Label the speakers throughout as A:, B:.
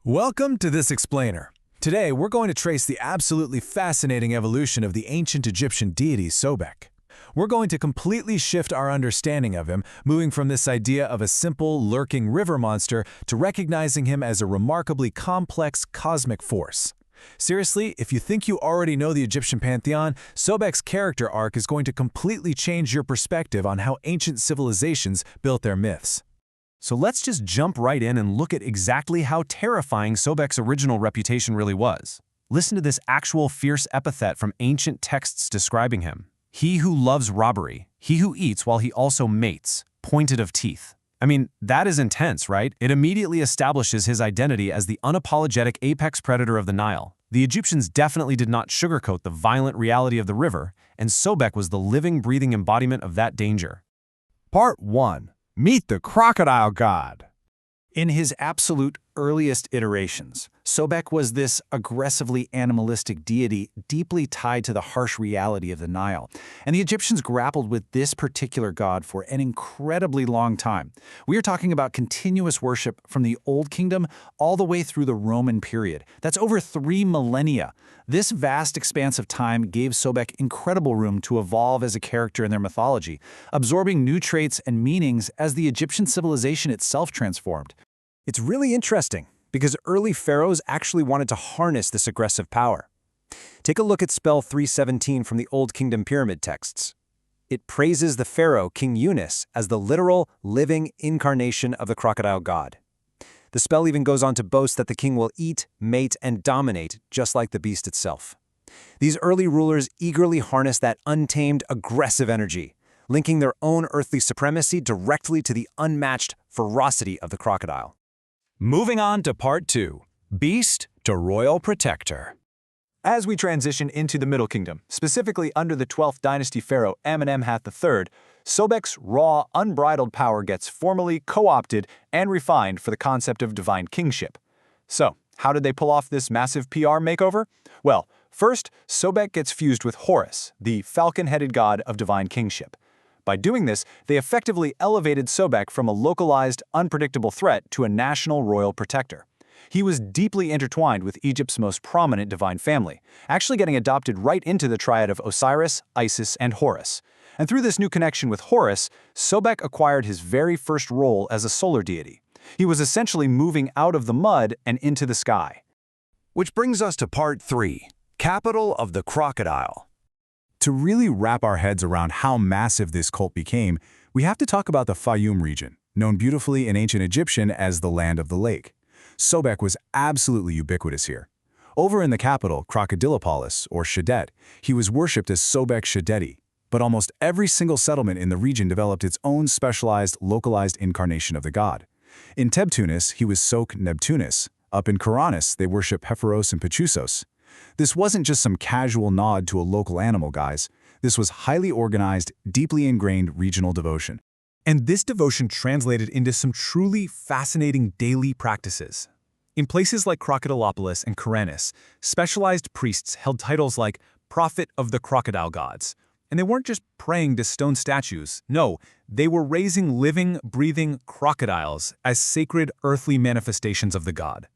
A: Welcome to this explainer. Today, we're going to trace the absolutely fascinating evolution of the ancient Egyptian deity Sobek. We're going to completely shift our understanding of him, moving from this idea of a simple, lurking river monster to recognizing him as a remarkably complex cosmic force. Seriously, if you think you already know the Egyptian pantheon, Sobek's character arc is going to completely change your perspective on how ancient civilizations built their myths.
B: So let's just jump right in and look at exactly how terrifying Sobek's original reputation really was. Listen to this actual fierce epithet from ancient texts describing him. He who loves robbery, he who eats while he also mates, pointed of teeth. I mean, that is intense, right? It immediately establishes his identity as the unapologetic apex predator of the Nile. The Egyptians definitely did not sugarcoat the violent reality of the river, and Sobek was the living, breathing embodiment of that danger.
C: Part 1. Meet the crocodile god.
D: In his absolute earliest iterations, Sobek was this aggressively animalistic deity deeply tied to the harsh reality of the Nile, and the Egyptians grappled with this particular god for an incredibly long time. We are talking about continuous worship from the Old Kingdom all the way through the Roman period. That's over 3 millennia. This vast expanse of time gave Sobek incredible room to evolve as a character in their mythology, absorbing new traits and meanings as the Egyptian civilization itself transformed.
C: It's really interesting because early pharaohs actually wanted to harness this aggressive power. Take a look at spell 317 from the Old Kingdom pyramid texts. It praises the pharaoh King Yunus as the literal, living incarnation of the crocodile god. The spell even goes on to boast that the king will eat, mate, and dominate just like the beast itself. These early rulers eagerly harnessed that untamed, aggressive energy, linking their own earthly supremacy directly to the unmatched ferocity of the crocodile.
A: Moving on to Part 2, Beast to Royal Protector. As we transition into the Middle Kingdom, specifically under the 12th dynasty pharaoh Amenemhat III, Sobek's raw, unbridled power gets formally co-opted and refined for the concept of divine kingship. So, how did they pull off this massive PR makeover? Well, first, Sobek gets fused with Horus, the falcon-headed god of divine kingship. By doing this, they effectively elevated Sobek from a localized, unpredictable threat to a national royal protector. He was deeply intertwined with Egypt's most prominent divine family, actually getting adopted right into the triad of Osiris, Isis, and Horus. And through this new connection with Horus, Sobek acquired his very first role as a solar deity. He was essentially moving out of the mud and into the sky.
C: Which brings us to Part 3, Capital of the Crocodile.
E: To really wrap our heads around how massive this cult became, we have to talk about the Faiyum region, known beautifully in ancient Egyptian as the Land of the Lake. Sobek was absolutely ubiquitous here. Over in the capital, Crocodilopolis, or Shedet, he was worshipped as Sobek Shedeti, but almost every single settlement in the region developed its own specialized, localized incarnation of the god. In Tebtunis, he was Sok Nebtunis. Up in Karanis, they worship Hepharos and Pachusos. This wasn't just some casual nod to a local animal, guys. This was highly organized, deeply ingrained regional devotion.
A: And this devotion translated into some truly fascinating daily practices. In places like Crocodilopolis and Karanis, specialized priests held titles like Prophet of the Crocodile Gods. And they weren't just praying to stone statues. No, they were raising living, breathing crocodiles as sacred earthly manifestations of the god.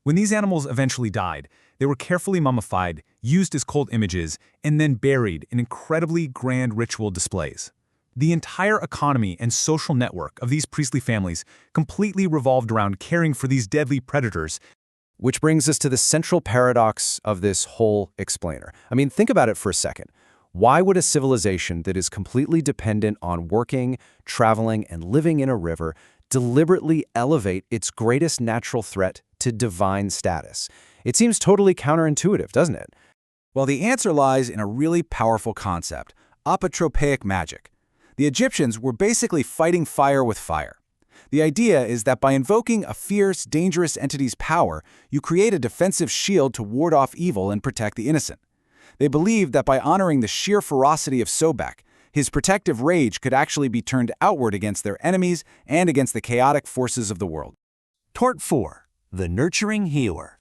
A: When these animals eventually died, they were carefully mummified, used as cult images, and then buried in incredibly grand ritual displays. The entire economy and social network of these priestly families completely revolved around caring for these deadly predators.
C: Which brings us to the central paradox of this whole explainer. I mean, think about it for a second. Why would a civilization that is completely dependent on working, traveling, and living in a river deliberately elevate its greatest natural threat to divine status? It seems totally counterintuitive, doesn't it?
D: Well, the answer lies in a really powerful concept, apotropaic magic. The Egyptians were basically fighting fire with fire. The idea is that by invoking a fierce, dangerous entity's power, you create a defensive shield to ward off evil and protect the innocent. They believed that by honoring the sheer ferocity of Sobek, his protective rage could actually be turned outward against their enemies and against the chaotic forces of the world.
C: Part 4. The Nurturing Healer.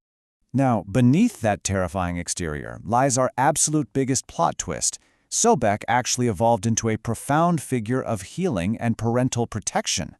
D: Now, beneath that terrifying exterior lies our absolute biggest plot twist. Sobek actually evolved into a profound figure of healing and parental protection.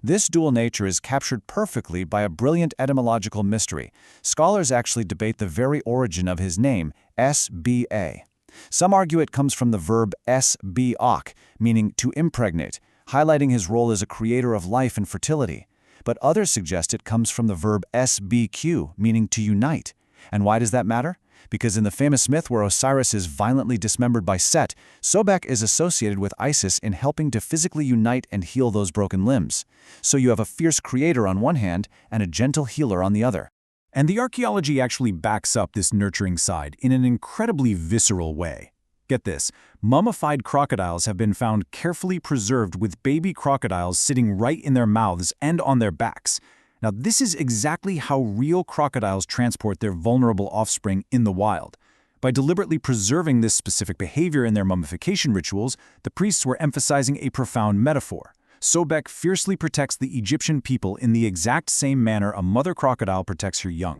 D: This dual nature is captured perfectly by a brilliant etymological mystery. Scholars actually debate the very origin of his name, sba. Some argue it comes from the verb sbok, meaning to impregnate, highlighting his role as a creator of life and fertility. But others suggest it comes from the verb sbq, meaning to unite. And why does that matter? Because in the famous myth where Osiris is violently dismembered by Set, Sobek is associated with Isis in helping to physically unite and heal those broken limbs. So you have a fierce creator on one hand and a gentle healer on the other.
E: And the archaeology actually backs up this nurturing side in an incredibly visceral way. Get this, mummified crocodiles have been found carefully preserved with baby crocodiles sitting right in their mouths and on their backs. Now, this is exactly how real crocodiles transport their vulnerable offspring in the wild. By deliberately preserving this specific behavior in their mummification rituals, the priests were emphasizing a profound metaphor. Sobek fiercely protects the Egyptian people in the exact same manner a mother crocodile protects her young.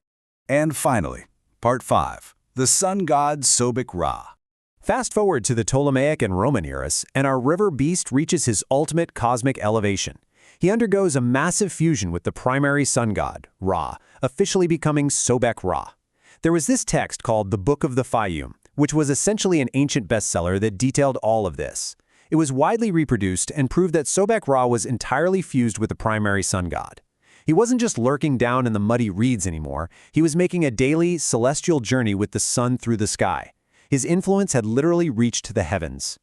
A: And finally, Part 5. The sun god Sobek Ra.
B: Fast forward to the Ptolemaic and Roman eras, and our river beast reaches his ultimate cosmic elevation. He undergoes a massive fusion with the primary sun god, Ra, officially becoming Sobek Ra. There was this text called the Book of the Faiyum, which was essentially an ancient bestseller that detailed all of this. It was widely reproduced and proved that Sobek Ra was entirely fused with the primary sun god. He wasn't just lurking down in the muddy reeds anymore, he was making a daily, celestial journey with the sun through the sky. His influence had literally reached the heavens.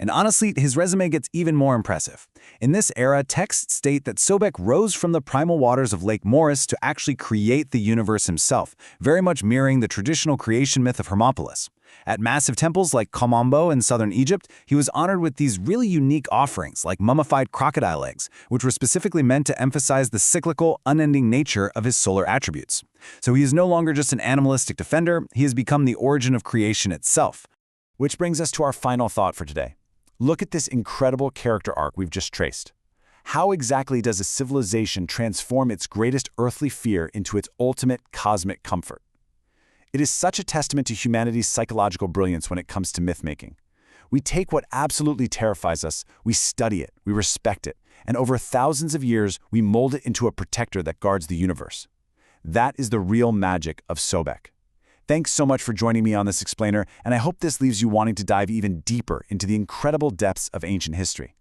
A: And honestly, his resume gets even more impressive. In this era, texts state that Sobek rose from the primal waters of Lake Moeris to actually create the universe himself, very much mirroring the traditional creation myth of Hermopolis. At massive temples like Kamambo in southern Egypt, he was honored with these really unique offerings like mummified crocodile eggs, which were specifically meant to emphasize the cyclical, unending nature of his solar attributes. So he is no longer just an animalistic defender, he has become the origin of creation itself. Which brings us to our final thought for today. Look at this incredible character arc we've just traced. How exactly does a civilization transform its greatest earthly fear into its ultimate cosmic comfort? It is such a testament to humanity's psychological brilliance when it comes to myth-making. We take what absolutely terrifies us, we study it, we respect it, and over thousands of years, we mold it into a protector that guards the universe. That is the real magic of Sobek. Thanks so much for joining me on this explainer, and I hope this leaves you wanting to dive even deeper into the incredible depths of ancient history.